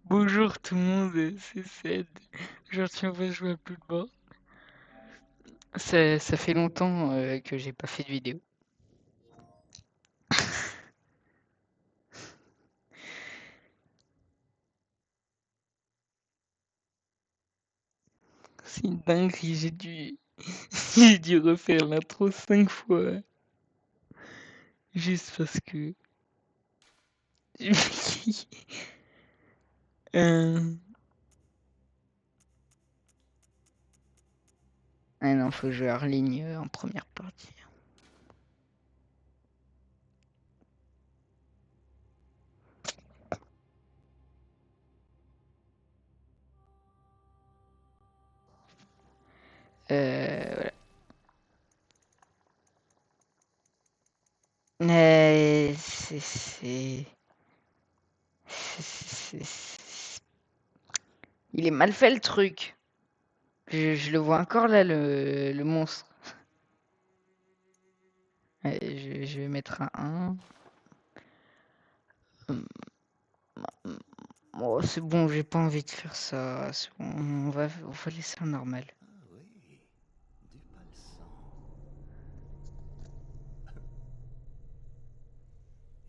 Bonjour tout le monde, c'est Ced. Aujourd'hui, on va jouer à Bloodborne. Ça fait longtemps que j'ai pas fait de vidéo. C'est une dinguerie, j'ai dû refaire l'intro 5 fois. Juste parce que... Euh, Ah non, faut jouer hors ligne en première partie. Voilà. Il est mal fait le truc. Je le vois encore là, le monstre. Allez, je vais mettre un 1. Oh, c'est bon, j'ai pas envie de faire ça. C'est bon, on va laisser un normal. Ah oui, du palsant.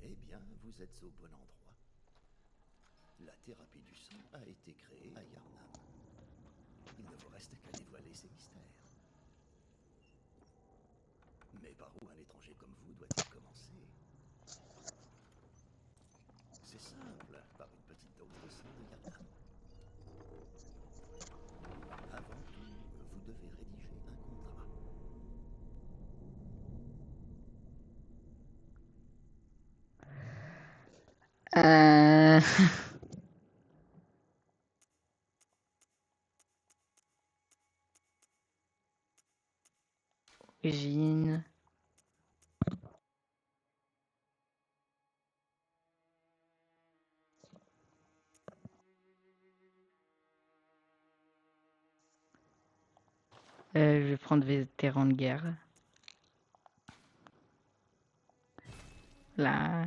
Eh bien, vous êtes au bon endroit. La thérapie du sang a été créée à Yarnam. Il ne vous reste qu'à dévoiler ses mystères. Mais par où un étranger comme vous doit-il commencer? C'est simple, par une petite dose de sang de Yarnam. Avant tout, vous devez rédiger un contrat. Euh... Origine. Je vais prendre vétéran de guerre. Là.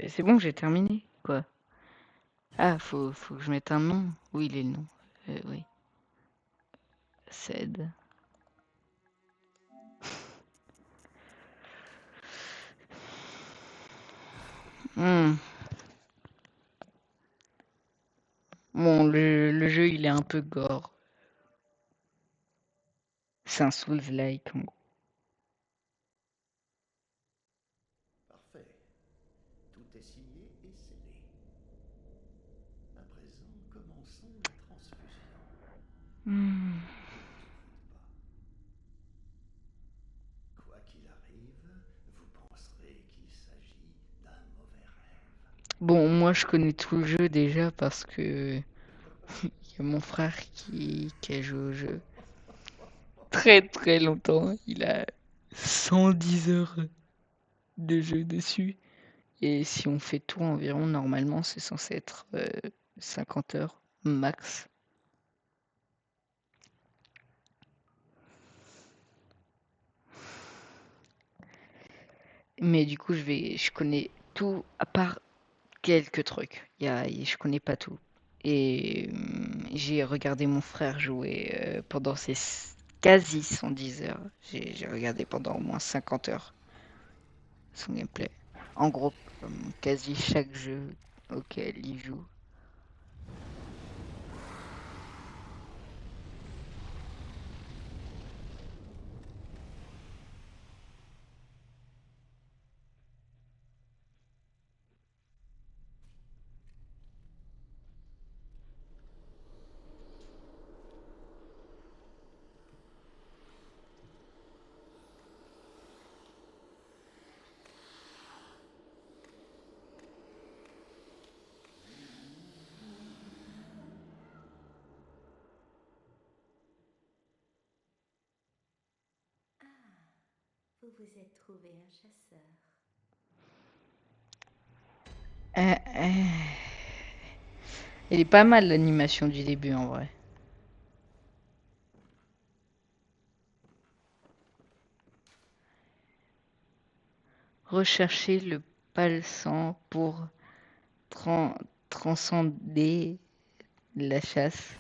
C'est bon, j'ai terminé. Quoi? Ah, faut que je mette un nom. Oui, il est le nom. Oui. Ced. Hmm. Bon, le jeu, il est un peu gore. C'est un Souls-like, en gros. Parfait. Tout est signé et scellé. À présent, commençons la transfusion. Hmm. Ne vous en faites pas. Quoi qu'il arrive, vous penserez qu'il s'agit d'un mauvais rêve. Bon, moi, je connais tout le jeu déjà parce que il y a mon frère qui a joué au jeu très très longtemps. Il a 110 heures de jeu dessus. Et si on fait tout environ, normalement, c'est censé être 50 heures max. Mais du coup, je connais tout à part quelques trucs. Je connais pas tout. Et j'ai regardé mon frère jouer pendant ses quasi 110 heures. J'ai regardé pendant au moins 50 heures son gameplay. En gros, comme quasi chaque jeu auquel il joue. Vous vous êtes trouvé un chasseur. Elle est pas mal l'animation du début en vrai. Rechercher le pas le sang pour tran- transcender la chasse.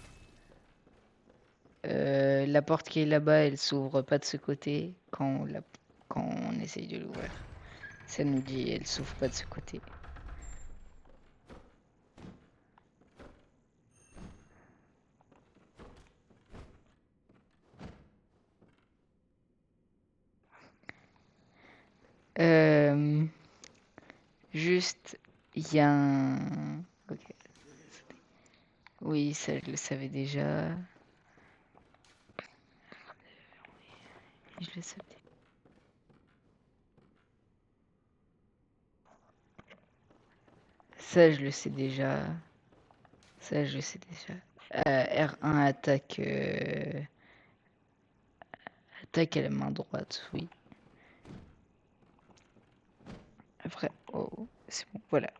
La porte qui est là-bas, elle s'ouvre pas de ce côté quand on essaye de l'ouvrir. Ça nous dit, elle s'ouvre pas de ce côté. Euh, Juste, il y a un... Ok. Oui, ça je le savais déjà. Je le savais. Ça je le sais déjà. Ça je le sais déjà. R1 attaque, attaque à la main droite, oui. Après, oh, c'est bon, voilà.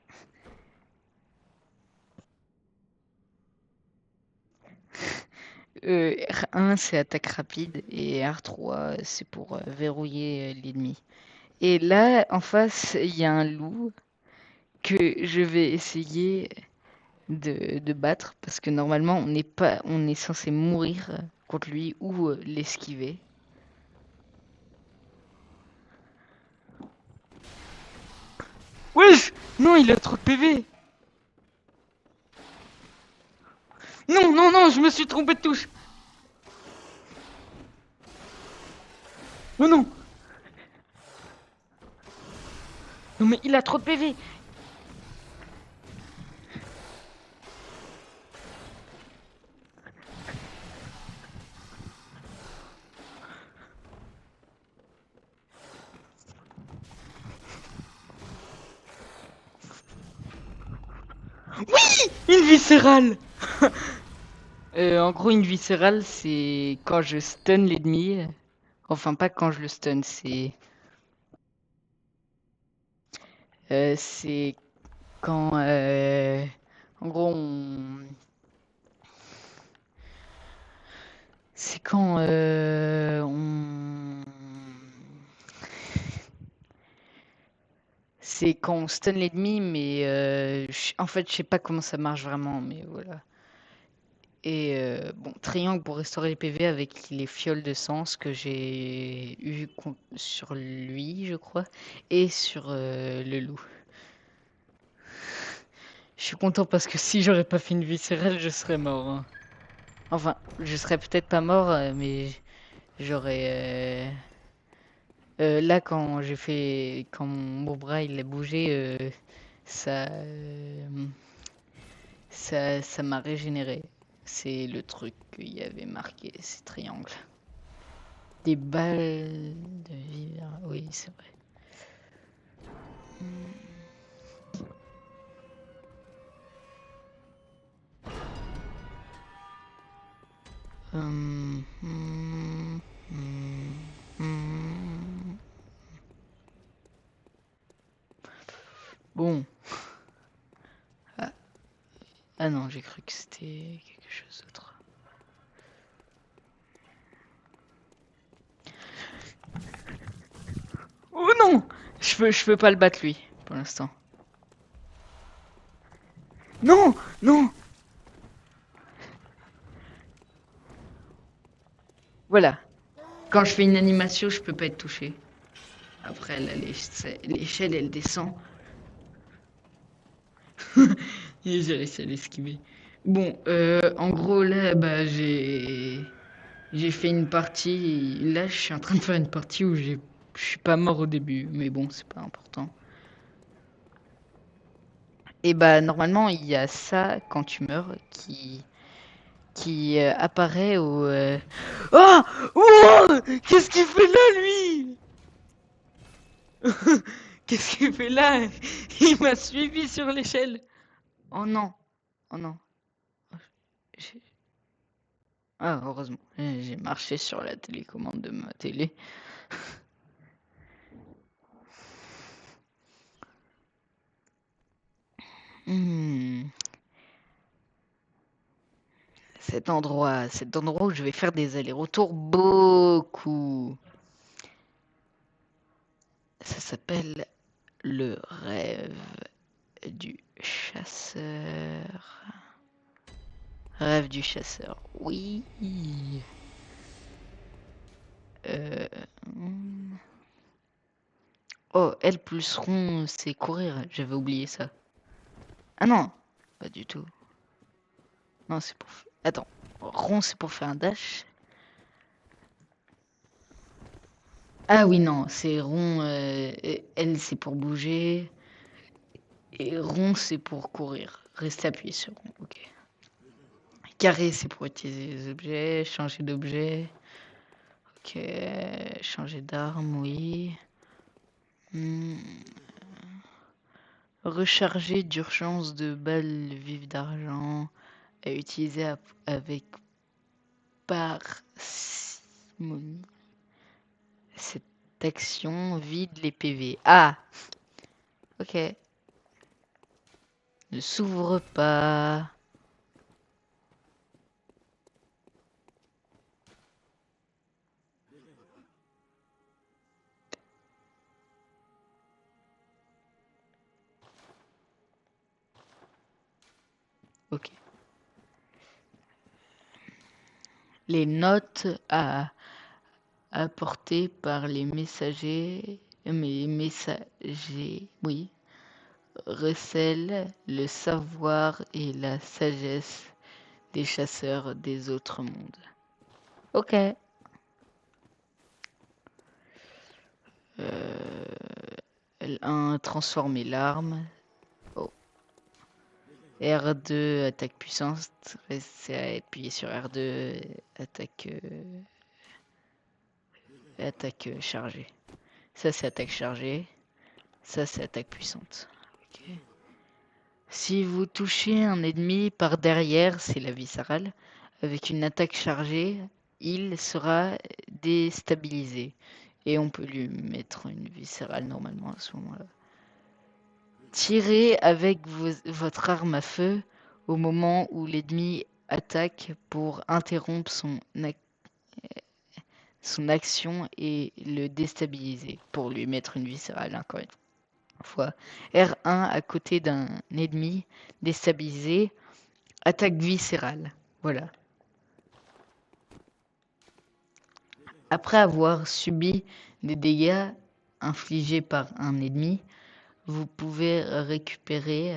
R1 c'est attaque rapide et R3 c'est pour verrouiller l'ennemi. Et là, en face, il y a un loup que je vais essayer de battre parce que normalement on est censé mourir contre lui ou l'esquiver. Wesh! Non, il a trop de PV! Non, non, non, je me suis trompé de touche! Oh non! Non mais il a trop de PV! Une viscérale! En gros, une viscérale, c'est quand je stun l'ennemi. Enfin, pas quand je le stun, c'est quand, en gros, c'est quand c'est quand on stun l'ennemi, mais en fait, je sais pas comment ça marche vraiment, mais voilà. Et bon, triangle pour restaurer les PV avec les fioles de sens que j'ai eu sur lui, je crois, et sur le loup. Je suis content parce que si j'aurais pas fait une viscérale, je serais mort, hein. Enfin, je serais peut-être pas mort, mais j'aurais. Là, quand mon bras il a bougé, ça, ça m'a régénéré. C'est le truc qu'il y avait marqué, ces triangles. Des balles de vivre. Oui, c'est vrai. Hum, hum, hum, hum. Bon. Ah, ah non, j'ai cru que c'était quelque chose d'autre. Oh non! Je peux pas le battre lui, pour l'instant. Non! Non! Voilà. Quand je fais une animation, je peux pas être touché. Après, là, l'échelle, elle descend. Et j'ai réussi à l'esquiver. Bon, en gros, là, bah, j'ai fait une partie. Là, je suis en train de faire une partie où je suis pas mort au début. Mais bon, c'est pas important. Et bah, normalement, il y a ça, quand tu meurs, qui apparaît au... Oh! Oh! Qu'est-ce qu'il fait là, lui? Qu'est-ce qu'il fait là? Il m'a suivi sur l'échelle. Oh non. Oh non. J'ai- Ah, heureusement. J'ai marché sur la télécommande de ma télé. Hmm. Cet endroit où je vais faire des allers-retours beaucoup. Ça s'appelle Le rêve du chasseur. Rêve du chasseur. Oui. Euh... hmm. Oh, L plus rond, c'est courir. J'avais oublié ça. Ah non, pas du tout. Non, c'est pour... Attends. Rond, c'est pour faire un dash. Ah oui, non, c'est rond. L, c'est pour bouger. Et rond, c'est pour courir. Rester appuyé sur rond. Ok. Carré, c'est pour utiliser les objets. Changer d'objet. Ok. Changer d'arme, oui. Hmm. Recharger d'urgence de balles vives d'argent. À utiliser avec parcimonie. Cette action vide les PV. Ah! Ok. Ne s'ouvre pas. Ok. Les notes apportées par les messagers, oui, recèlent le savoir et la sagesse des chasseurs des autres mondes. Ok. L1, transformer l'arme. Oh. R2, attaque puissance. C'est à appuyer sur R2, attaque chargée. Ça, c'est attaque chargée. Ça, c'est attaque puissante. Ok. Si vous touchez un ennemi par derrière, c'est la viscérale, avec une attaque chargée, il sera déstabilisé. Et on peut lui mettre une viscérale normalement à ce moment-là. Tirez avec votre arme à feu au moment où l'ennemi attaque pour interrompre son action et le déstabiliser. Pour lui mettre une viscérale, encore une fois. R1 à côté d'un ennemi déstabilisé. Attaque viscérale. Voilà. Après avoir subi des dégâts infligés par un ennemi, vous pouvez récupérer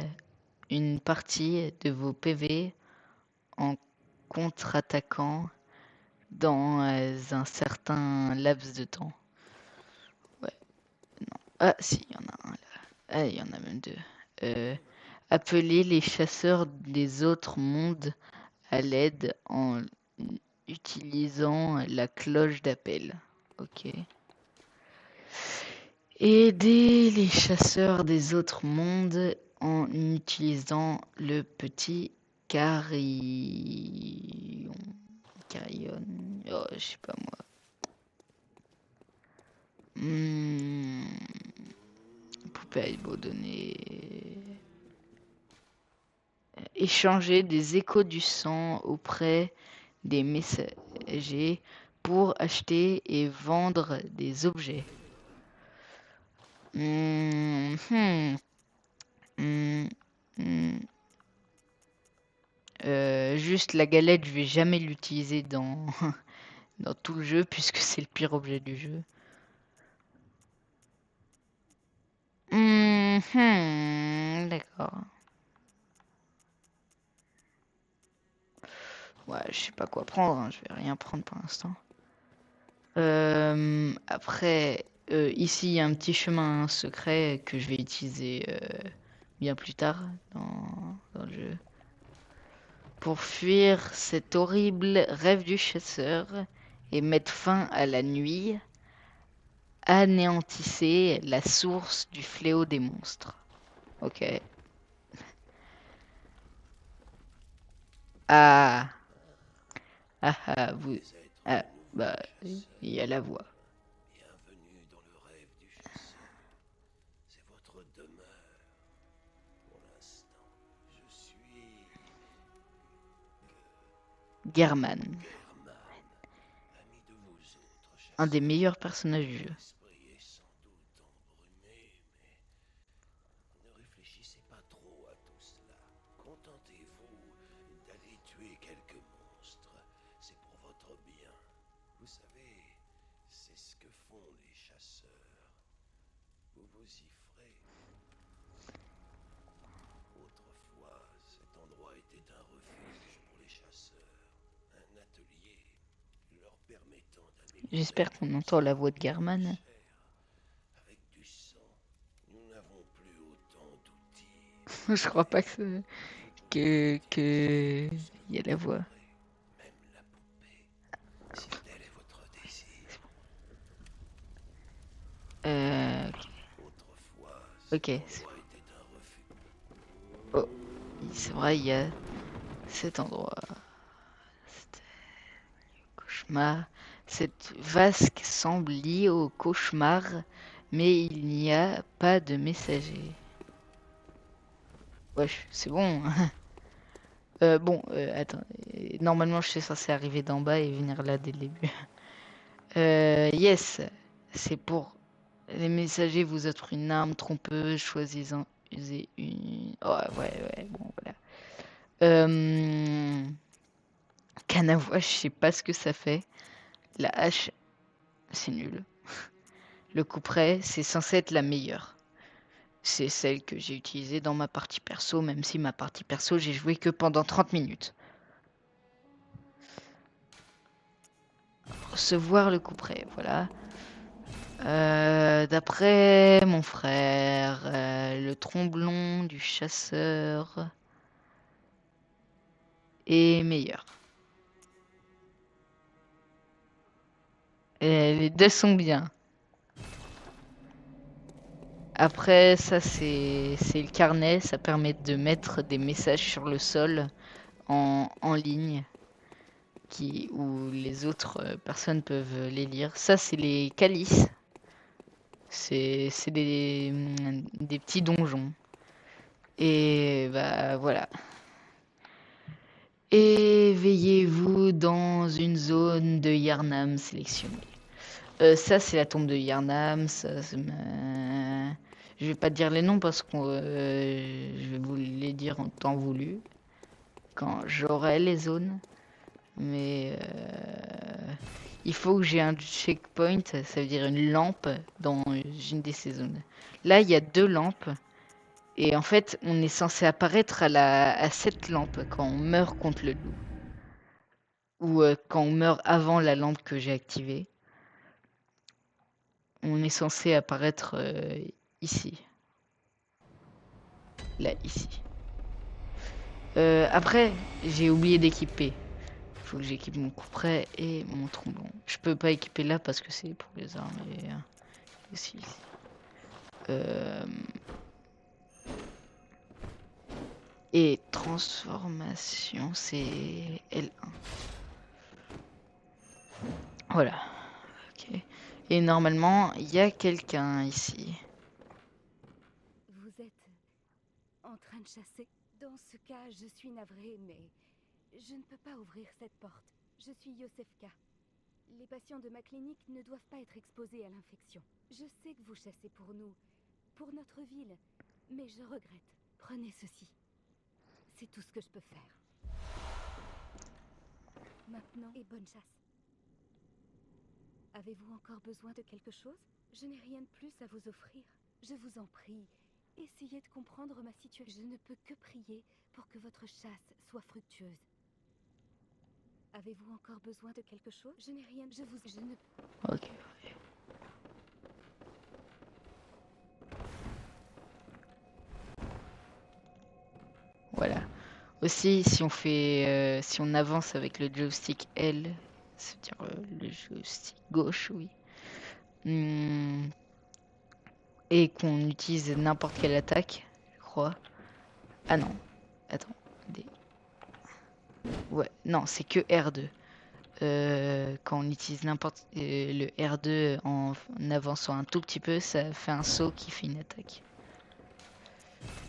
une partie de vos PV en contre-attaquant dans un certain laps de temps. Ouais. Non. Ah, si, il y en a un là. Ah, il y en a même deux. Appelez les chasseurs des autres mondes à l'aide en utilisant la cloche d'appel. Ok. Aider les chasseurs des autres mondes en utilisant le petit carillon. Carillon. Oh, je sais pas moi. Poupée à abandonnée. Échanger des échos du sang auprès des messagers pour acheter et vendre des objets. Juste la galette, je vais jamais l'utiliser dans, dans tout le jeu puisque c'est le pire objet du jeu. D'accord. Ouais, je sais pas quoi prendre, hein, je vais rien prendre pour l'instant. Après, ici, il y a un petit chemin secret que je vais utiliser bien plus tard dans le jeu. Pour fuir cet horrible rêve du chasseur et mettre fin à la nuit, anéantissez la source du fléau des monstres. Ok. Ah, vous... Des êtres Ah, nouveaux bah, il chasseurs. y a la voix. Bienvenue dans le rêve du chasseur. C'est votre demeure. Pour l'instant, je suis German, German, ami de vous autres un des chasseurs. meilleurs personnages du jeu. L'esprit est sans doute embrumé, mais réfléchissez pas trop à tout cela. Contentez-vous d'aller tuer quelques monstres. C'est pour votre bien. Vous savez, c'est ce que font les chasseurs. Vous vous y ferez. Autrefois, cet endroit était un refuge pour les chasseurs. Un atelier leur permettant d'améliorer J'espère qu'on entend la voix de German. avec du sang. Nous n'avons plus autant d'outils. Je crois pas que y a la voix. Même la poupée, si tel est votre désir. Autrefois, Ok. cet endroit était un refuge. Oh, c'est vrai, il y a cet endroit. C'était le cauchemar. Cette vasque semble liée au cauchemar, mais il n'y a pas de messager. Wesh, c'est bon. Bon, attends. Normalement, je suis censé arriver d'en bas et venir là dès le début. Yes, c'est pour les messagers vous offrent une arme trompeuse, choisissant user une. Oh, ouais, bon, voilà. Canne à voix, je sais pas ce que ça fait. La hache, c'est nul. Le couperet, c'est censé être la meilleure. C'est celle que j'ai utilisée dans ma partie perso, même si ma partie perso, j'ai joué que pendant 30 minutes. Recevoir le couperet, voilà. D'après mon frère, le tromblon du chasseur est meilleur. Et les deux sont bien. Après, ça c'est le carnet, ça permet de mettre des messages sur le sol en ligne où les autres personnes peuvent les lire. Ça c'est les calices. C'est des petits donjons. Et bah voilà. Éveillez-vous dans une zone de Yarnam sélectionnée. Ça, c'est la tombe de Yarnam. Je vais pas dire les noms parce que je vais vous les dire en temps voulu. Quand j'aurai les zones. Mais il faut que j'ai un checkpoint, ça veut dire une lampe dans une de ces zones. Là, il y a 2 lampes. Et en fait, on est censé apparaître à cette lampe quand on meurt contre le loup. Ou quand on meurt avant la lampe que j'ai activée. On est censé apparaître ici. Là, ici. Après, j'ai oublié d'équiper. Il faut que j'équipe mon couperet et mon trombone. Je peux pas équiper là parce que c'est pour les armes et aussi. Et transformation, c'est L1. Voilà. Ok. Et normalement, il y a quelqu'un ici. Vous êtes en train de chasser? Dans ce cas, je suis navrée, mais je ne peux pas ouvrir cette porte. Je suis Yosefka. Les patients de ma clinique ne doivent pas être exposés à l'infection. Je sais que vous chassez pour nous, pour notre ville, mais je regrette. Prenez ceci. C'est tout ce que je peux faire. Maintenant, et bonne chasse. Avez-vous encore besoin de quelque chose? Je n'ai rien de plus à vous offrir. Je vous en prie, essayez de comprendre ma situation. Je ne peux que prier pour que votre chasse soit fructueuse. Avez-vous encore besoin de quelque chose? Je n'ai rien. Je ne. Ok. Voilà. Aussi, si on avance avec le joystick L, c'est-à-dire le joystick gauche, oui, et qu'on utilise n'importe quelle attaque, je crois. Ah non, attends. Ouais, non, c'est que R2. Quand on utilise n'importe le R2 en avançant un tout petit peu, ça fait un saut qui fait une attaque.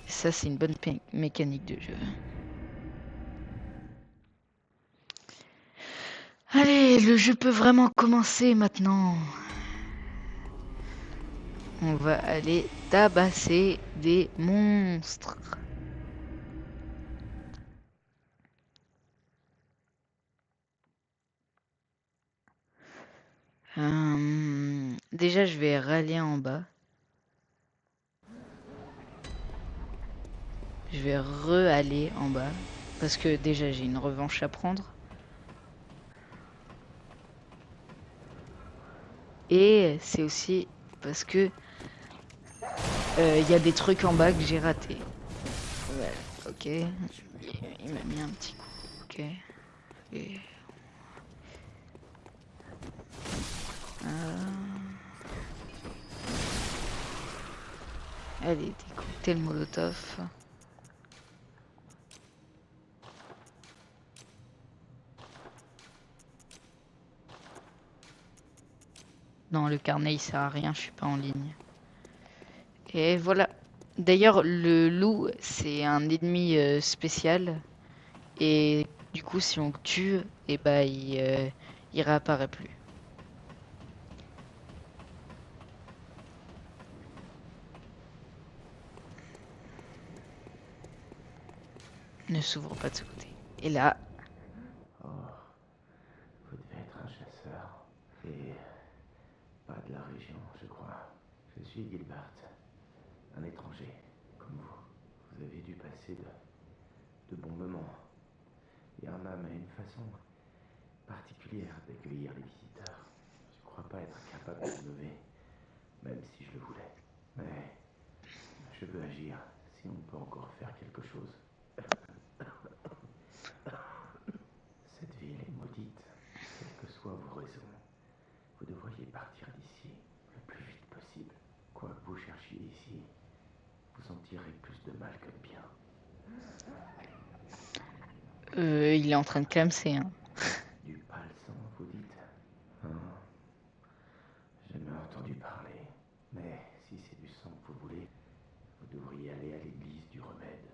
Et ça, c'est une bonne mécanique de jeu. Allez, le jeu peut vraiment commencer maintenant. On va aller tabasser des monstres. Déjà, je vais rallier en bas. Je vais re-aller en bas. Parce que déjà, j'ai une revanche à prendre. Et c'est aussi parce que il y a des trucs en bas que j'ai ratés. Voilà, ok. Il m'a mis un petit coup. Ok. Et... Allez, des cocktails Molotov. Non, le carnet il sert à rien, je suis pas en ligne. Et voilà. D'ailleurs, le loup, c'est un ennemi spécial. Et du coup, si on le tue, et bah, il réapparaît plus. Ne s'ouvre pas de ce côté. Et là, Oh, vous devez être un chasseur. Et pas de la région, je crois. Je suis Gilbert, un étranger, comme vous. Vous avez dû passer de bons moments. Yarnam a une façon particulière d'accueillir les visiteurs. Je crois pas être capable de l'innover, même si je le voulais. Mais je veux agir, si on peut encore faire quelque chose. Cette ville est maudite, quelles que soient vos raisons. Vous devriez partir d'ici le plus vite possible. Quoi que vous cherchiez ici, vous en tirez plus de mal que de bien. il est en train de clamser. Hein. Du palsan, vous dites? Hein? J'ai jamais entendu parler. Mais si c'est du sang que vous voulez, vous devriez aller à l'église du remède.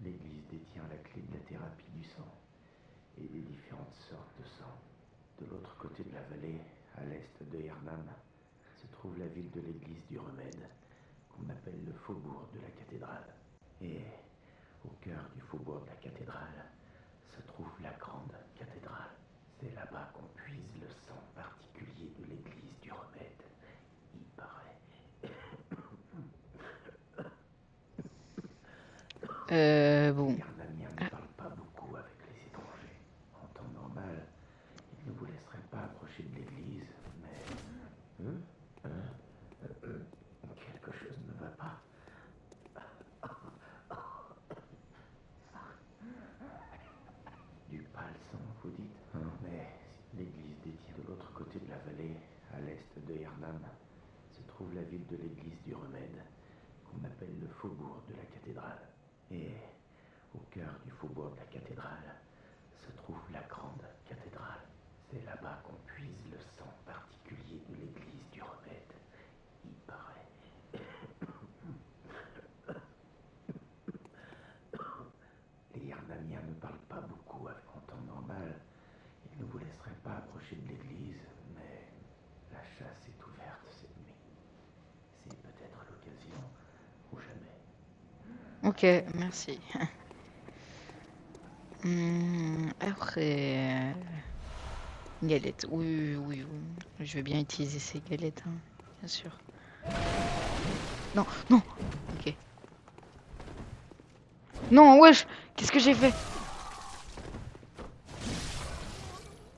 L'église détient la clé de la thérapie du sang et des différentes sortes de sang. De l'autre côté de la vallée, à l'est de Hernam, se trouve la ville de l'église du remède, qu'on appelle le faubourg de la cathédrale. Et au cœur du faubourg de la cathédrale se trouve la grande cathédrale. C'est là-bas qu'on puise le sang particulier de l'église du remède, il paraît. Bon. Les Yarnamiens ne parlent pas beaucoup avec les étrangers. En temps normal, ils ne vous laisseraient pas approcher de l'église, mais... quelque chose ne va pas. Du palsan, vous dites? Mais l'église détient de l'autre côté de la vallée, à l'est de Hernam, se trouve la ville de l'église du remède, qu'on appelle le faubourg de la cathédrale. Et au cœur du faubourg de la cathédrale se trouve la grande cathédrale. C'est là-bas qu'on puise le sang particulier de l'église du remède, il paraît. Les Yarnamiens ne parlent pas beaucoup en temps normal. Ils ne vous laisseraient pas approcher de l'église, mais la chasse est ouverte cette nuit. C'est peut-être l'occasion ou jamais. Ok, merci. Après... Galette. Oui, oui, oui. Je vais bien utiliser ces galettes, hein, bien sûr. Non, non. Ok. Non, wesh. Qu'est-ce que j'ai fait?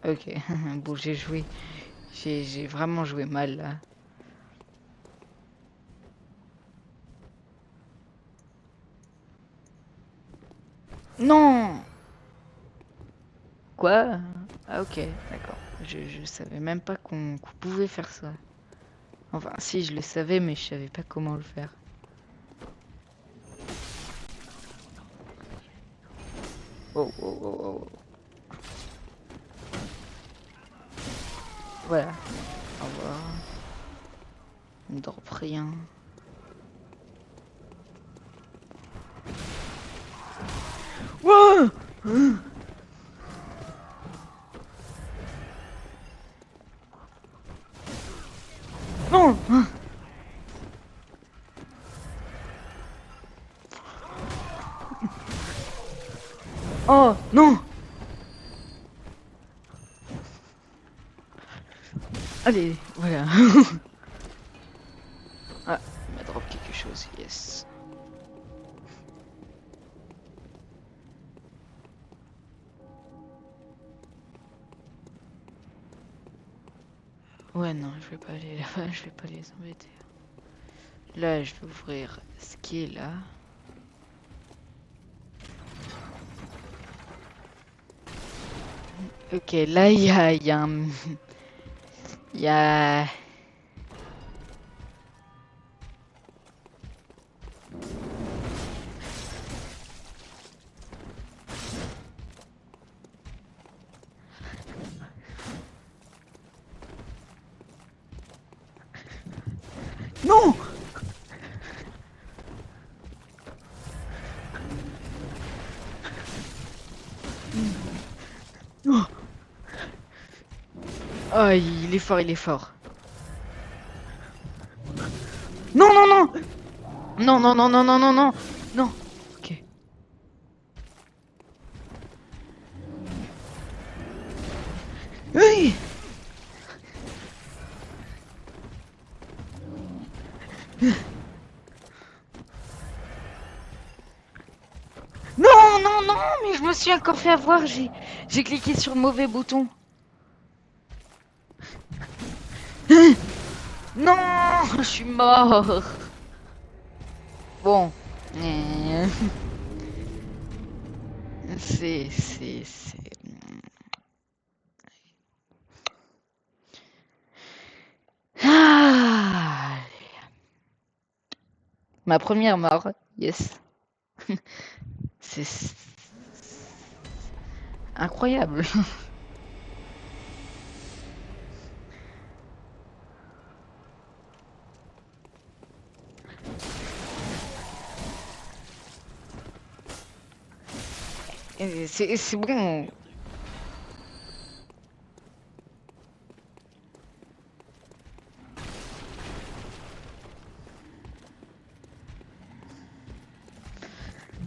Ok. Bon, j'ai joué. J'ai vraiment joué mal, là. Non. Quoi? Ah, ok. D'accord. Je savais même pas qu'on pouvait faire ça. Enfin, si, je le savais, mais je savais pas comment le faire. Oh, oh, oh, oh. Voilà. Au revoir. Ne drop rien. Wouah! Non! Oh, non! Allez, voilà. Ah, il m'a drop quelque chose, yes. Ouais, non, je vais pas aller là-bas, je vais pas les embêter. Là, je vais ouvrir ce qui est là. Ok, là, il y a un... Il y a... Non! Oh, oh, il est fort, il est fort. Non, non, non! Non, non, non, non, non, non, non! Non! Ok. Oui! Non, non, non, mais je me suis encore fait avoir, j'ai cliqué sur le mauvais bouton. Non, je suis mort. Bon. C'est... Ah, ma première mort, yes. C'est incroyable. C'est bon.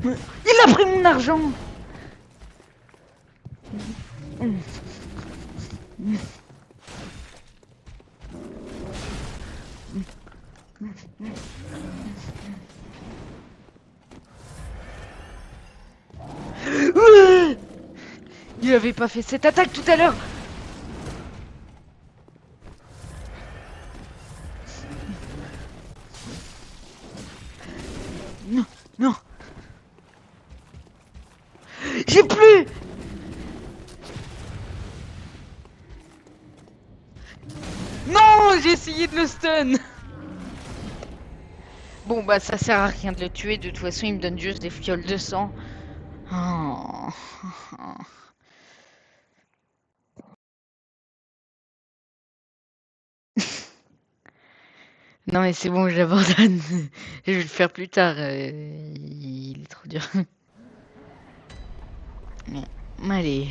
Il a pris mon argent. Il avait pas fait cette attaque tout à l'heure. Non, non. J'ai plus. Non, j'ai essayé de le stun. Bon, bah ça sert à rien de le tuer. De toute façon, il me donne juste des fioles de sang. Oh. Non mais c'est bon, j'abandonne. Je vais le faire plus tard. Il est trop dur. Allez.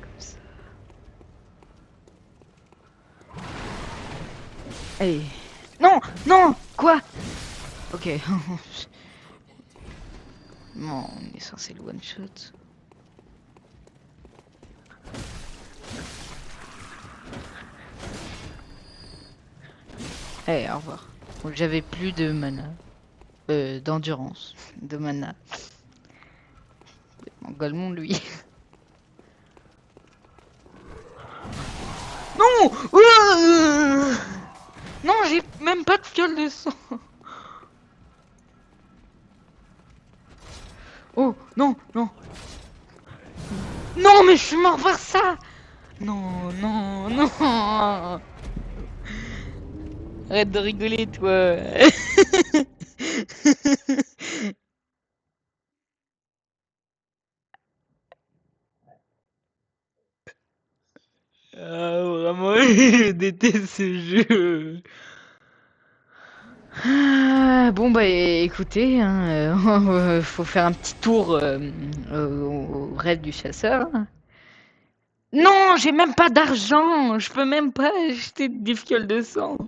Comme ça. Allez. Non, non, quoi? Ok. Bon, on est censé le one shot. Allez, au revoir. Donc j'avais plus de mana. D'endurance. De mana. Golemon, lui. Non! Non, j'ai même pas de fiole de sang. Oh, non, non. Non, mais je suis mort par ça. Non, non, non. Arrête de rigoler, toi. Ah, vraiment, je déteste ce jeu. Ah, bon, bah écoutez, hein, faut faire un petit tour au rêve du chasseur. Non, j'ai même pas d'argent. Je peux même pas acheter des fioles de sang.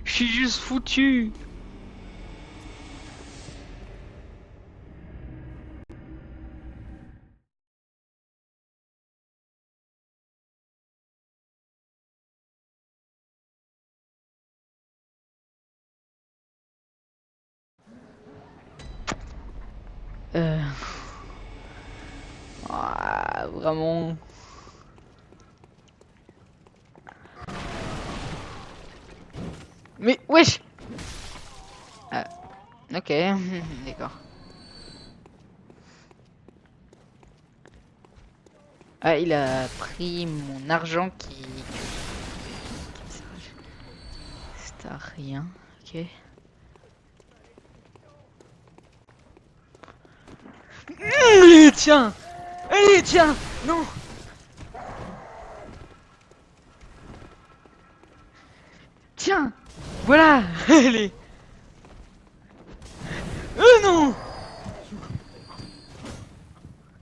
Je suis juste foutu. Euh... ah, vraiment. Mais wesh. Ah, ok, d'accord. Ah, il a pris mon argent qui... C'est à rien, ok. Tiens. Allez, tiens. Non. Tiens. Voilà. Allez. Non.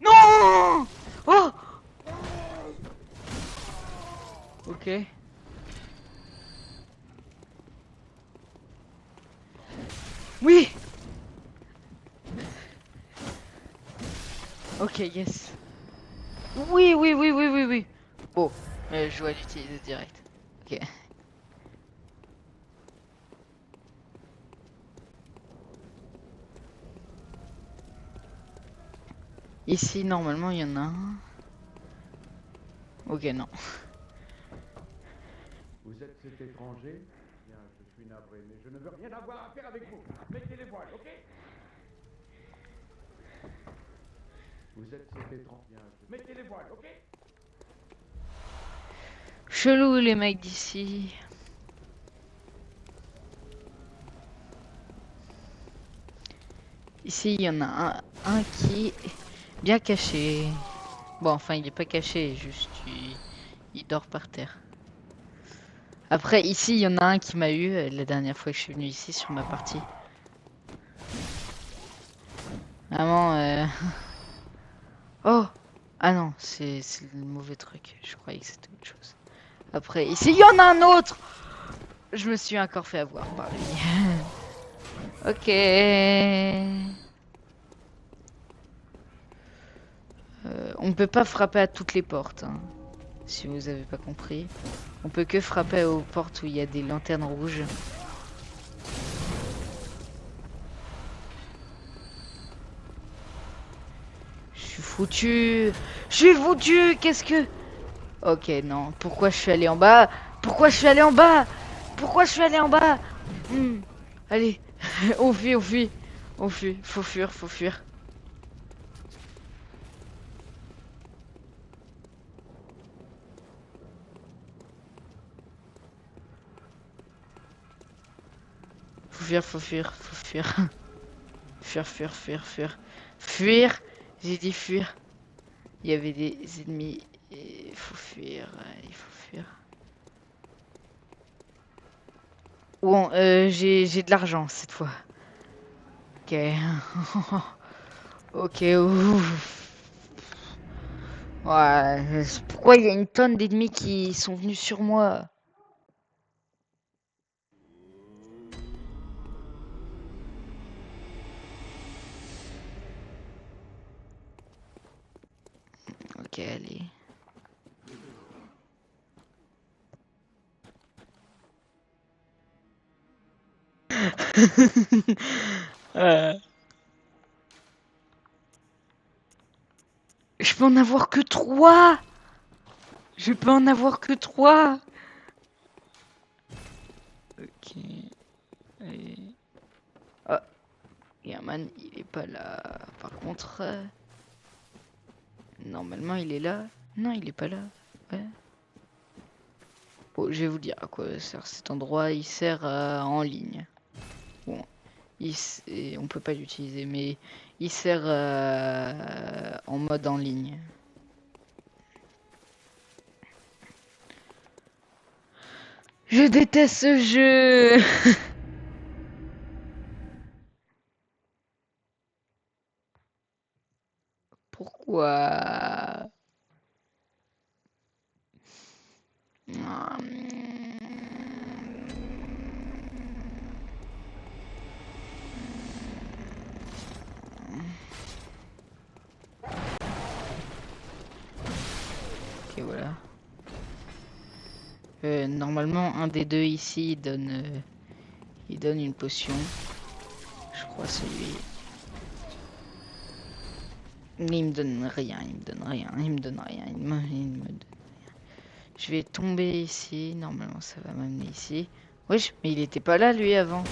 Non. Oh. Ok. Oui. Ok, yes. Oui, oui, oui, oui, oui, oui. Bon, je dois l'utiliser direct. Ok. Ici, normalement, il y en a un. Ok, non. Vous êtes cet étranger? Bien, je suis navré, mais je ne veux rien avoir à faire avec vous. Mettez les voiles, ok? Vous êtes cet étranger? Bien, mettez les voiles, ok? Chelou, les mecs d'ici. Ici, il y en a un qui est bien caché. Bon, enfin, il est pas caché, juste il dort par terre. Après, ici, il y en a un qui m'a eu la dernière fois que je suis venu ici sur ma partie. Vraiment, oh! Ah non, c'est le mauvais truc. Je croyais que c'était autre chose. Après, ici, il y en a un autre! Je me suis encore fait avoir par lui. Ok. On peut pas frapper à toutes les portes, hein, si vous avez pas compris. On peut que frapper aux portes où il y a des lanternes rouges. Je suis foutu. Je suis foutu. Qu'est-ce que... Ok, non. Pourquoi je suis allé en bas? Pourquoi je suis allé en bas? Pourquoi je suis allé en bas? Allez, on fuit, on fuit. On fuit. Faut fuir, faut fuir. Faut fuir, faut fuir, faut fuir. Fuir, fuir, fuir, fuir. Fuir. J'ai dit fuir. Il y avait des ennemis. Il faut fuir. Il faut fuir. Bon, j'ai de l'argent cette fois. Ok. Ok, ouf. Ouais, pourquoi il y a une tonne d'ennemis qui sont venus sur moi? Ok, allez. Je peux en avoir que 3. Je peux en avoir que 3. Ok. Allez. Oh, German, il est pas là. Par contre, normalement, il est là. Non, il est pas là. Ouais. Bon, je vais vous dire à quoi sert cet endroit. Il sert en ligne. Bon, on peut pas l'utiliser, mais il sert en mode en ligne. Je déteste ce jeu. Pourquoi? Ok, voilà. Normalement, un des deux ici, il donne une potion. Je crois celui. Mais il me donne rien, il me donne rien, il me donne rien, il me donne... Je vais tomber ici, normalement ça va m'amener ici. Wesh, mais il était pas là lui avant.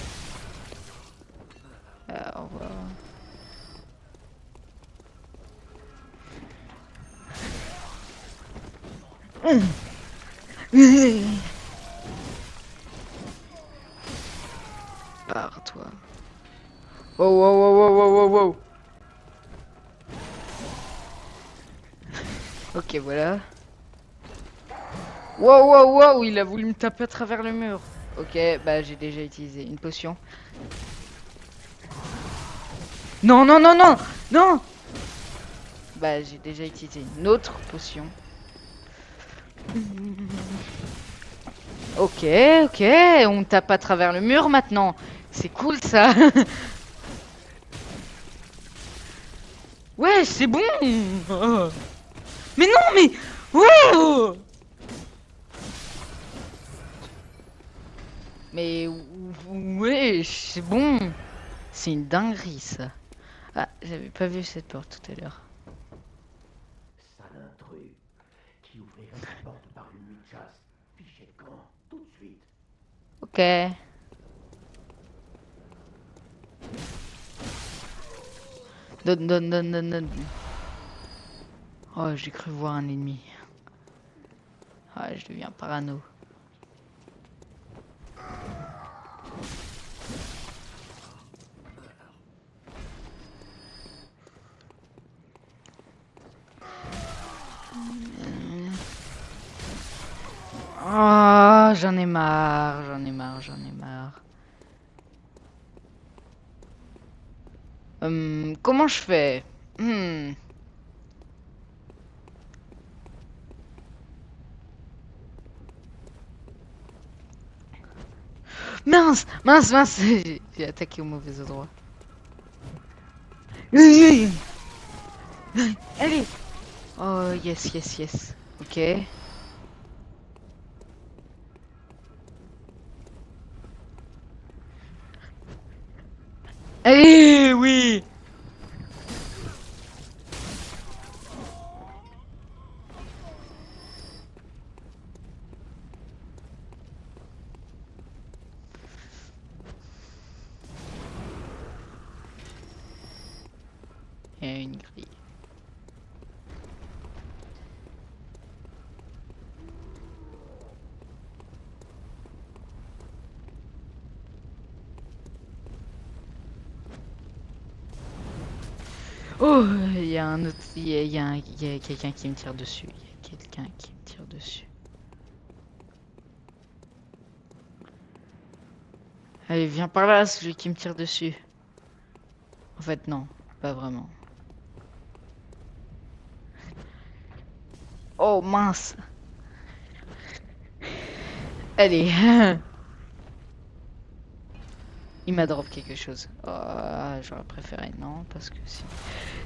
Au revoir. Pars-toi. Wow, wow, wow, wow, wow, wow, wow. Ok, voilà. Wow, wow, wow, il a voulu me taper à travers le mur. Ok, bah j'ai déjà utilisé une potion. Non, non, non, non, non. Bah j'ai déjà utilisé une autre potion. Ok, ok, on tape à travers le mur maintenant. C'est cool ça. Ouais, c'est bon. Oh. Mais non, mais... Oh. Mais ouais, c'est bon. C'est une dinguerie ça. Ah, j'avais pas vu cette porte tout à l'heure. Sale intrus. Qui ouvrirait la porte par une nuit de chasse? Fichet de camp, tout de suite. Ok. Donne, donne, donne, donne, donne. Oh, j'ai cru voir un ennemi. Ah, je deviens parano. Oh, j'en ai marre, j'en ai marre, j'en ai marre. Comment je fais? Mince, mince, mince. J'ai attaqué au mauvais endroit. Allez. Oh, yes, yes, yes. Ok. Allez, oui. Et une grille. Oh, il y a un autre, il y a quelqu'un qui me tire dessus. Il y a quelqu'un qui me tire dessus. Allez, viens par là, celui qui me tire dessus. En fait, non, pas vraiment. Oh, mince. Allez. Il m'a drop quelque chose. Oh, j'aurais préféré non, parce que si...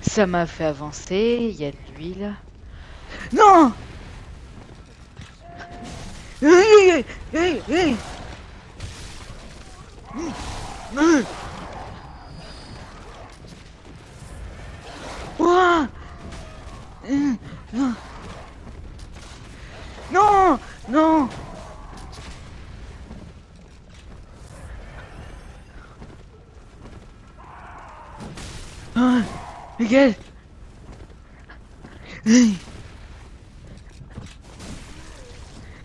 Ça m'a fait avancer, il y a de l'huile. Non! Hey, hey, hey, hey. Ouah. Non! Non! Non! Ah, Miguel! Hey.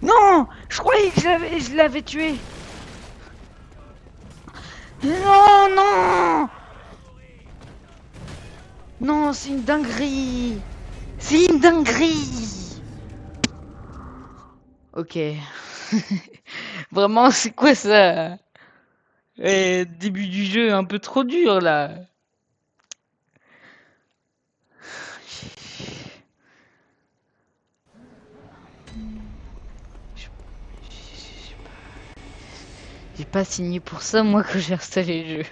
Non! Je croyais que je l'avais tué! Non, non! Non, c'est une dinguerie! C'est une dinguerie! Ok. Vraiment, c'est quoi ça? Début du jeu un peu trop dur là. J'ai pas signé pour ça moi que j'ai installé le jeu.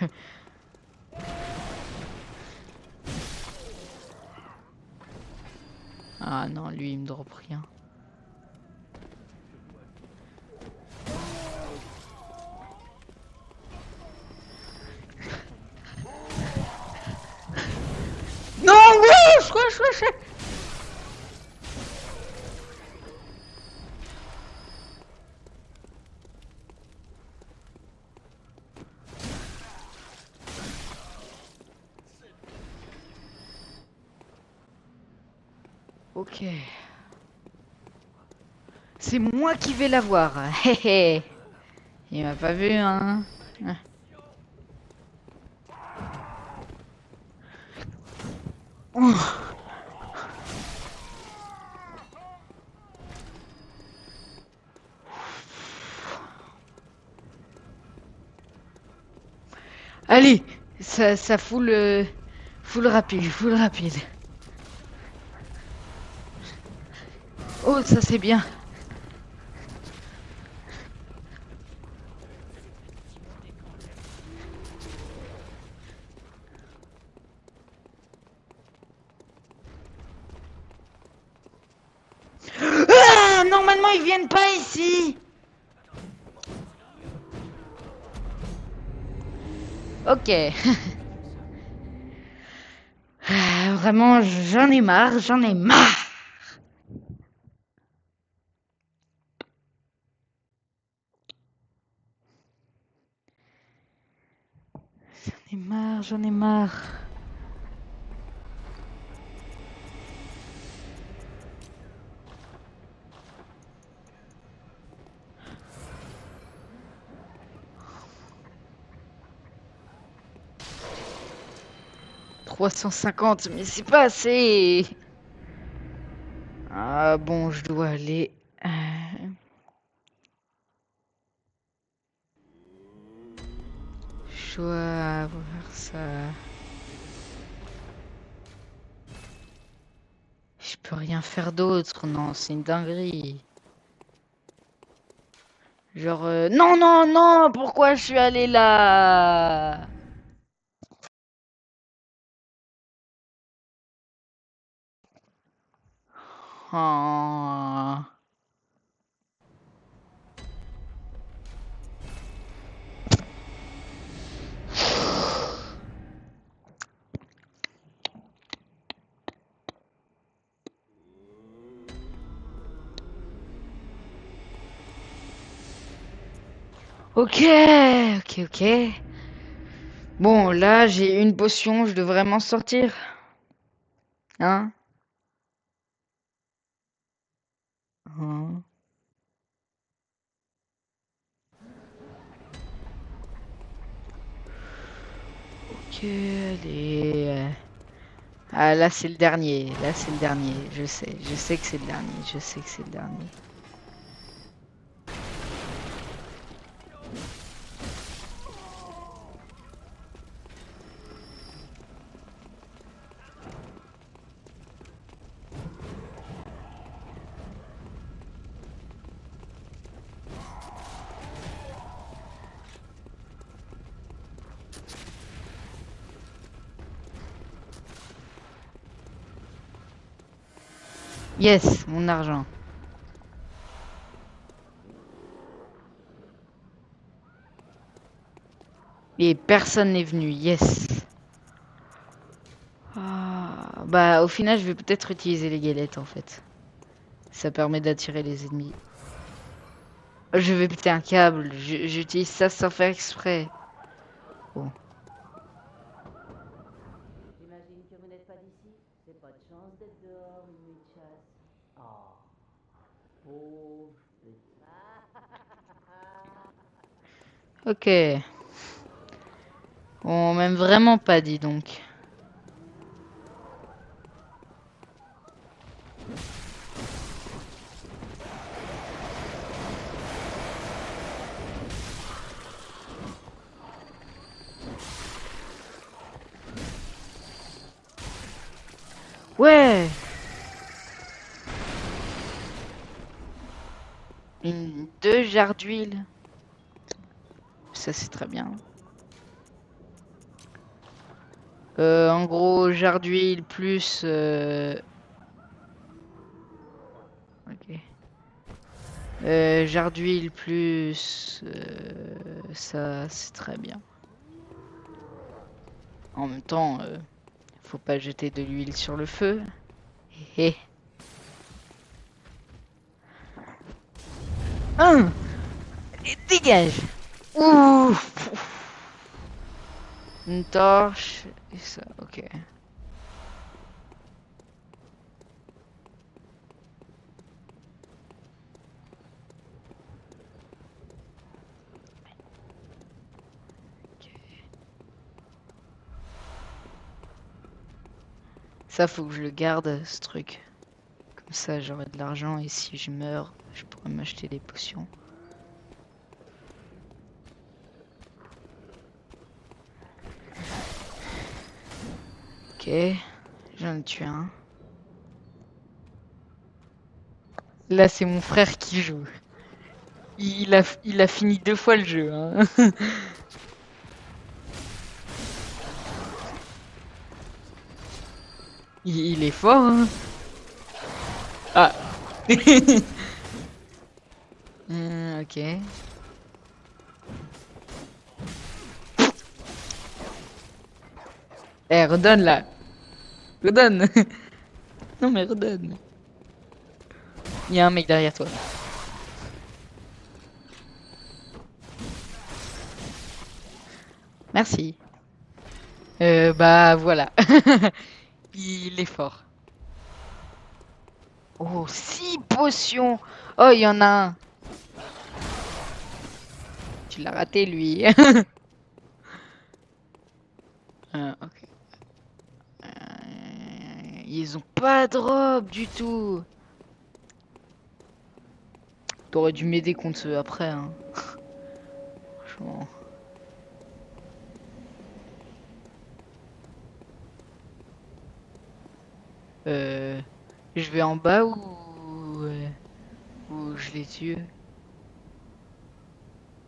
Ah non, lui il me drop rien. Non, oui, je crois Ok. C'est moi qui vais l'avoir. Hé hé. Il m'a pas vu, hein. Ah. Ouh. Allez, ça fout le... Full rapide, full rapide. Oh, ça c'est bien. Ah, normalement, ils viennent pas ici. Ok. Ah, vraiment, j'en ai marre, j'en ai marre. J'en ai marre, j'en ai marre. « 350, mais c'est pas assez. Ah bon, je dois aller... Je dois voir ça. Je peux rien faire d'autre, non, c'est une dinguerie. Genre, non, non, non, pourquoi je suis allé là? Oh. Ok, ok, ok. Bon, là, j'ai une potion, je devrais m'en sortir. Hein? Hein. Ok, allez. Ah, là, c'est le dernier. Là, c'est le dernier. Je sais que c'est le dernier. Je sais que c'est le dernier. Yes, mon argent. Et personne n'est venu. Yes. Ah, bah, au final, je vais peut-être utiliser les galettes, en fait. Ça permet d'attirer les ennemis. Je vais péter un câble. J'utilise ça sans faire exprès. Bon. J'imagine que vous n'êtes pas d'ici. C'est pas de chance d'être dehors, une nuit de chasse. Oh, pauvre petit. Ok. On m'aime vraiment pas, dis donc. Ouais. Deux jarres d'huile. Ça, c'est très bien. En gros, jarre d'huile plus... Ok. Jarre d'huile plus... ça, c'est très bien. En même temps, faut pas jeter de l'huile sur le feu. Hé. Et dégage. Ouh. Une torche. Et ça, ok. Ça, faut que je le garde, ce truc. Comme ça, j'aurai de l'argent et si je meurs, je pourrai m'acheter des potions. Ok, j'en ai tué un. Là, c'est mon frère qui joue. Il a fini 2 fois le jeu, hein. Il est fort, hein. Ah. Ok. Eh, redonne là. Redonne. Non, mais redonne. Il y a un mec derrière toi. Merci. Bah voilà. Il est fort. Oh, 6 potions. Oh, il y en a un. Tu l'as raté, lui. Ok. Ils ont pas de drop du tout. T'aurais dû m'aider contre eux après, hein. Franchement. Euh, je vais en bas ou je les tue?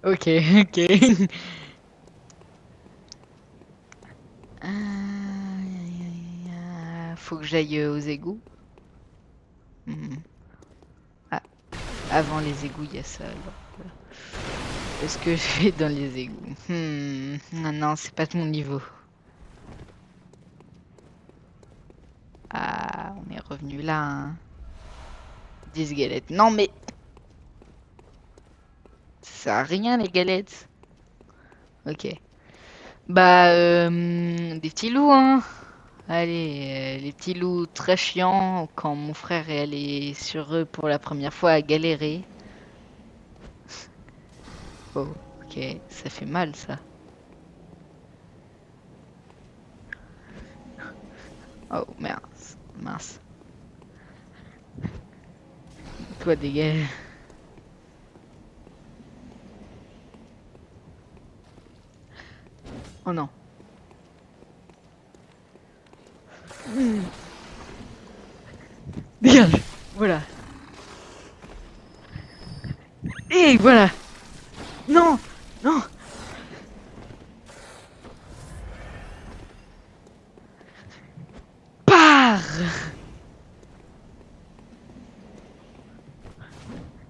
Ok, ok. Faut que j'aille aux égouts. Hmm. Ah, avant les égouts, il y a ça. Alors. Voilà. Est-ce que je vais dans les égouts? Non, non, c'est pas de mon niveau. Ah, on est revenu là, hein. 10 galettes. Non, mais ça sert à rien, les galettes. Ok. Bah, des petits loups, hein. Allez, les petits loups très chiants quand mon frère est allé sur eux pour la première fois à galérer. Oh, ok, ça fait mal ça. Oh, mince, mince. Toi, dégage. Oh non. Dégage. Voilà. Et voilà. Non, non. Pars.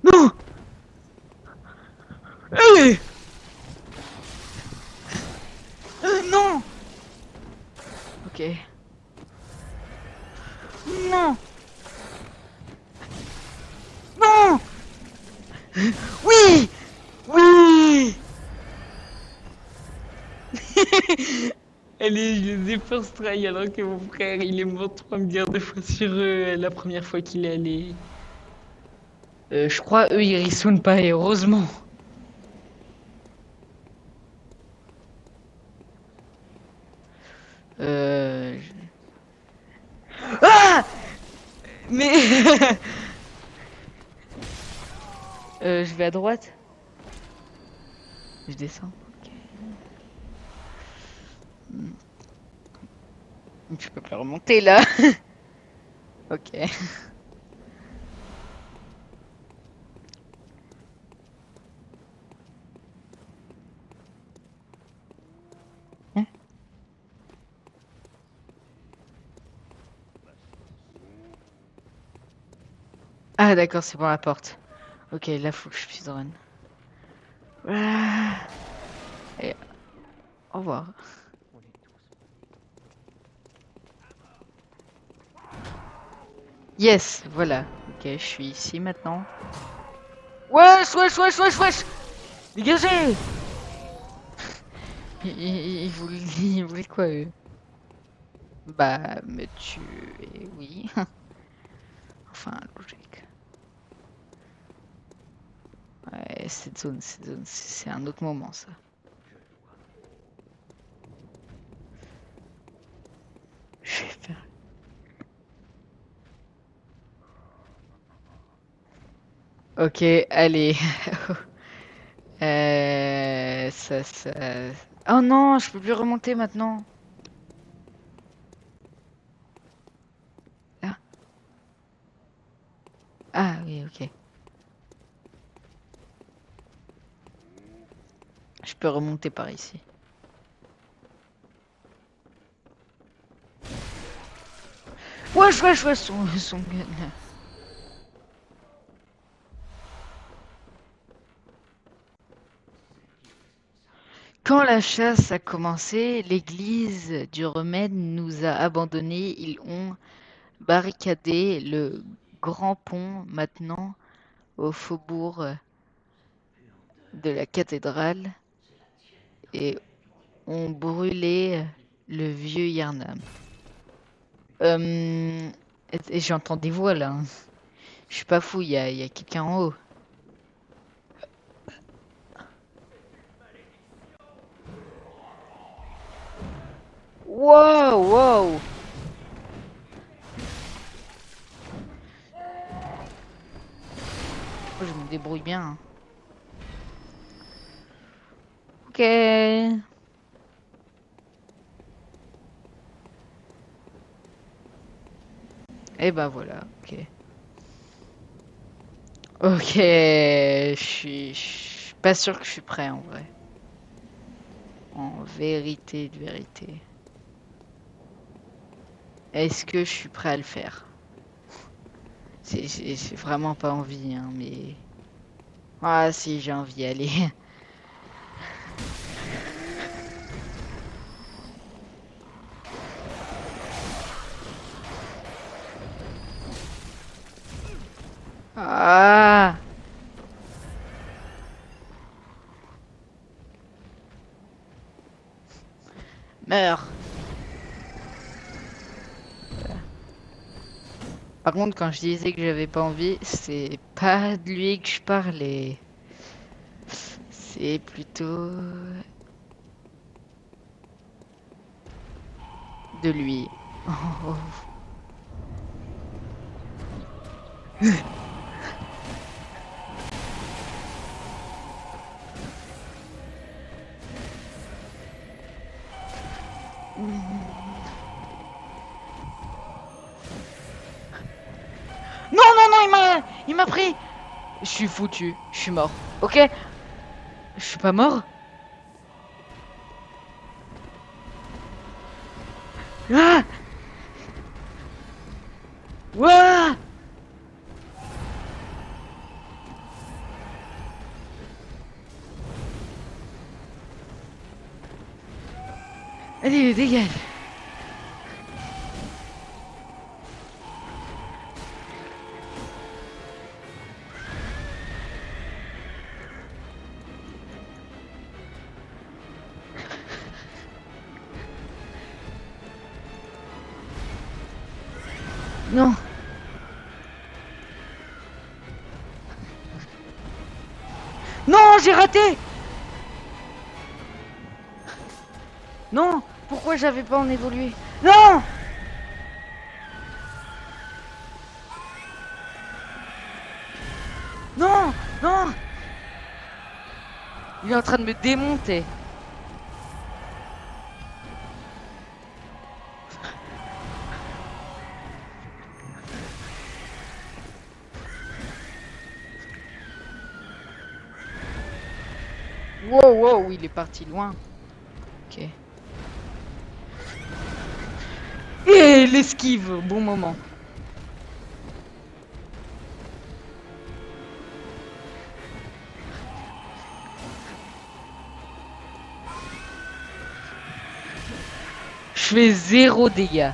Non. Allez. Non. Ok. Non. Non. Oui. Oui. Allez, je les ai first try alors que mon frère il est mort 3 milliards de fois sur eux la première fois qu'il est allé. Je crois eux ils respawnent pas et heureusement. Je- Ah mais je vais à droite. Je descends. Ok. Tu peux pas remonter là. Ok. Hein. Ah d'accord, c'est pour la porte. Ok, là faut que je puisse run. Ah. Et au revoir. Yes, voilà. Ok, je suis ici maintenant. Wesh, wesh, wesh, wesh, wesh. Dégagez. Ils voulaient quoi eux? Bah me tuer, oui. Enfin, logique. Ouais, cette zone, c'est un autre moment ça. Je vais faire. Ok, allez. Ça. Oh non, je peux plus remonter maintenant. Ah, ah oui, ok. Je peux remonter par ici. Wesh, son gun. Quand la chasse a commencé, l'église du remède nous a abandonnés. Ils ont barricadé le grand pont maintenant au faubourg de la cathédrale et ont brûlé le vieux Yarnam. Euh, et j'entends des voix là, hein. Je suis pas fou, il y a quelqu'un en haut. Wow, wow. Moi, je me débrouille bien, hein. Ok. Et ben voilà, ok. Ok, je suis pas sûr que je suis prêt en vrai. En vérité de vérité. Est-ce que je suis prêt à le faire? J'ai vraiment pas envie, hein, mais... Ah si, j'ai envie, allez. Ah! Meurs! Par contre, quand je disais que j'avais pas envie, c'est pas de lui que je parlais. C'est plutôt de lui. Oh. Non, non, non, il m'a pris. Je suis foutu, je suis mort. Ok? Je suis pas mort? Ah! Ouah! Allez, dégage. Non. Non, j'ai raté. Non. Pourquoi j'avais pas en évolué? Non. Non. Non. Il est en train de me démonter. Wow, wow, il est parti loin. Ok. Et l'esquive, au bon moment. Je fais 0 dégâts.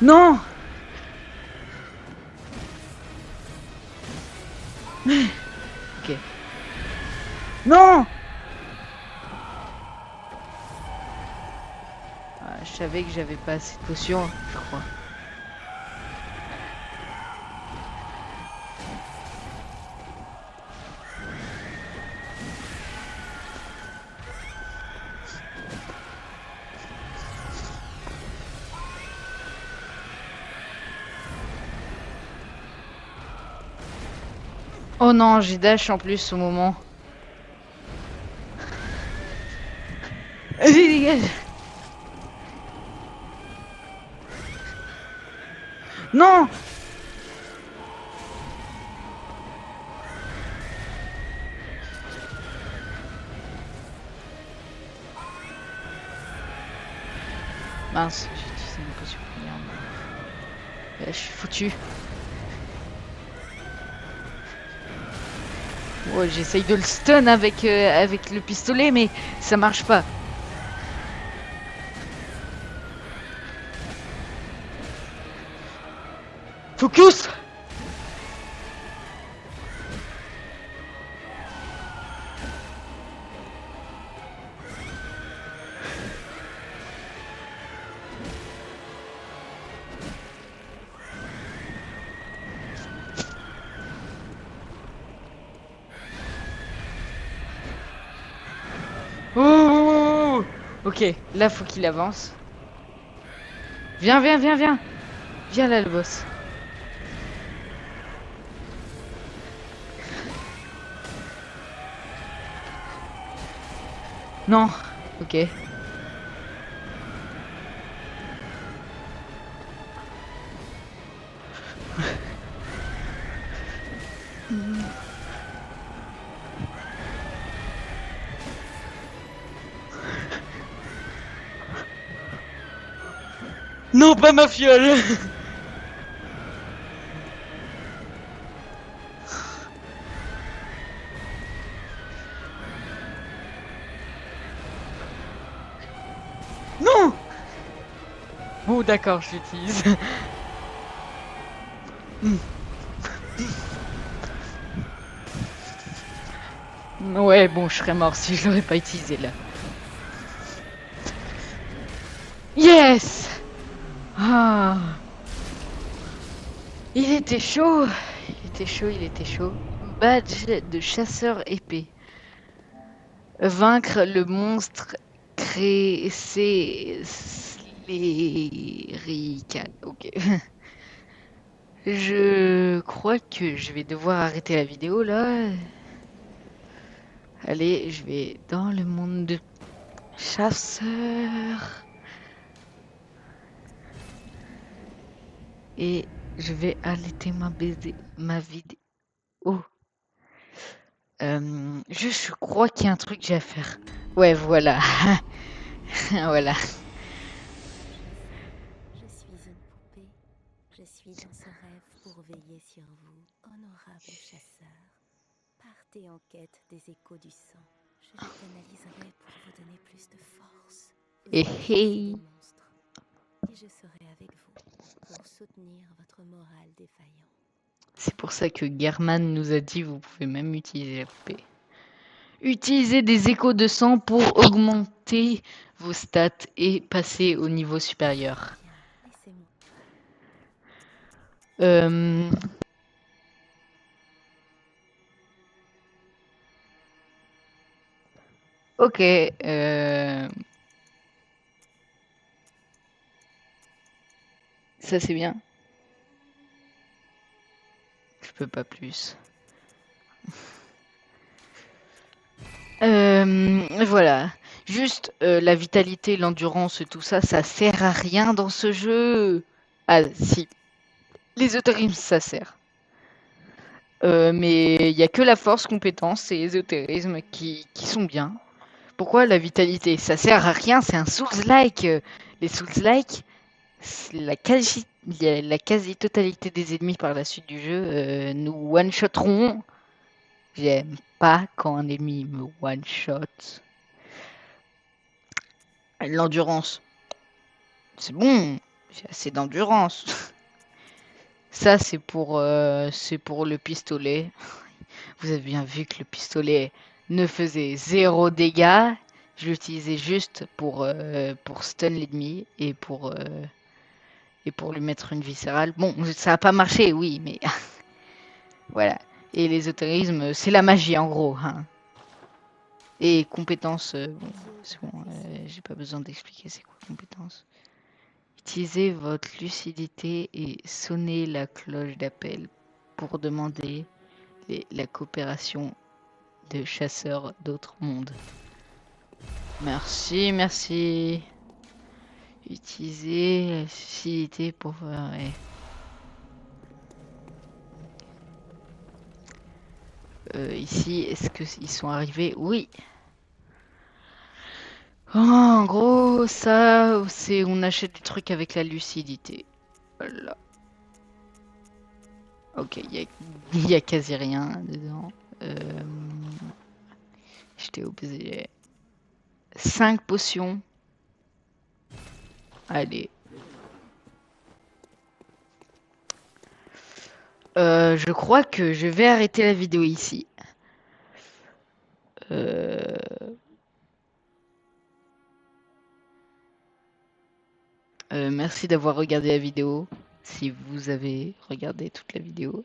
Non. Ok. Non. Ah, je savais que j'avais pas assez de potions, je crois. Oh non, j'ai dash en plus au moment. Allez, dégage. Non. Mince, j'ai utilisé une potion pour merde. Là, je suis foutu. Ouais, j'essaye de le stun avec le pistolet, mais ça marche pas. Focus! Oh! Ok, là faut qu'il avance. Viens, viens, viens, viens! Viens là, le boss. Non! Ok. Non, pas ma fiole! Non! Bon, d'accord, je l'utilise. Ouais, bon, je serais mort si je l'aurais pas utilisé là. Yes! Ah! Il était chaud! Il était chaud, il était chaud. Badge de chasseur épée. Vaincre le monstre Cresserica. Ok. Je crois que je vais devoir arrêter la vidéo là. Allez, je vais dans le monde de chasseur. Et je vais arrêter ma vidéo. Je crois qu'il y a un truc que j'ai à faire. Ouais, voilà. Voilà. Je suis une poupée. Je suis dans ce rêve pour veiller sur vous, honorable chasseur. Partez en quête des échos du sang. Je les canaliserai pour vous donner plus de force. Vous Et allez chasser hey. des monstres. Et je serai avec vous pour soutenir votre morale défaillant. C'est pour ça que German nous a dit vous pouvez même utiliser la poupée. Utilisez des échos de sang pour augmenter vos stats et passer au niveau supérieur. Bien, laissez-moi. Euh, Ok. Ça c'est bien. Je peux pas plus. Voilà. Juste la vitalité, l'endurance et tout ça, ça sert à rien dans ce jeu. Ah si, les autorismes ça sert. Mais il y a que la force, compétence et ésotérisme qui sont bien. Pourquoi la vitalité? Ça sert à rien, c'est un Souls-like. Les Souls-like, la quasi-totalité des ennemis par la suite du jeu nous one-shotteront. J'aime pas quand un ennemi me one-shot. L'endurance, c'est bon, j'ai assez d'endurance. Ça, c'est pour le pistolet. Vous avez bien vu que le pistolet ne faisait 0 dégâts. Je l'utilisais juste pour stun l'ennemi et pour lui mettre une viscérale. Bon, ça n'a pas marché, oui, mais voilà. Et l'ésotérisme, c'est la magie en gros. Hein. Et compétences, bon, c'est bon, j'ai pas besoin d'expliquer c'est quoi compétences. Utilisez votre lucidité et sonnez la cloche d'appel pour demander la coopération de chasseurs d'autres mondes. Merci, merci. Utiliser la facilité pour faire... ici, est-ce qu'ils sont arrivés? Oui. Oh, en gros, ça, c'est on achète des trucs avec la lucidité. Voilà. Ok, il y a quasi rien dedans. J'étais obligé. 5 potions. Allez. Je crois que je vais arrêter la vidéo ici. Merci d'avoir regardé la vidéo. Si vous avez regardé toute la vidéo.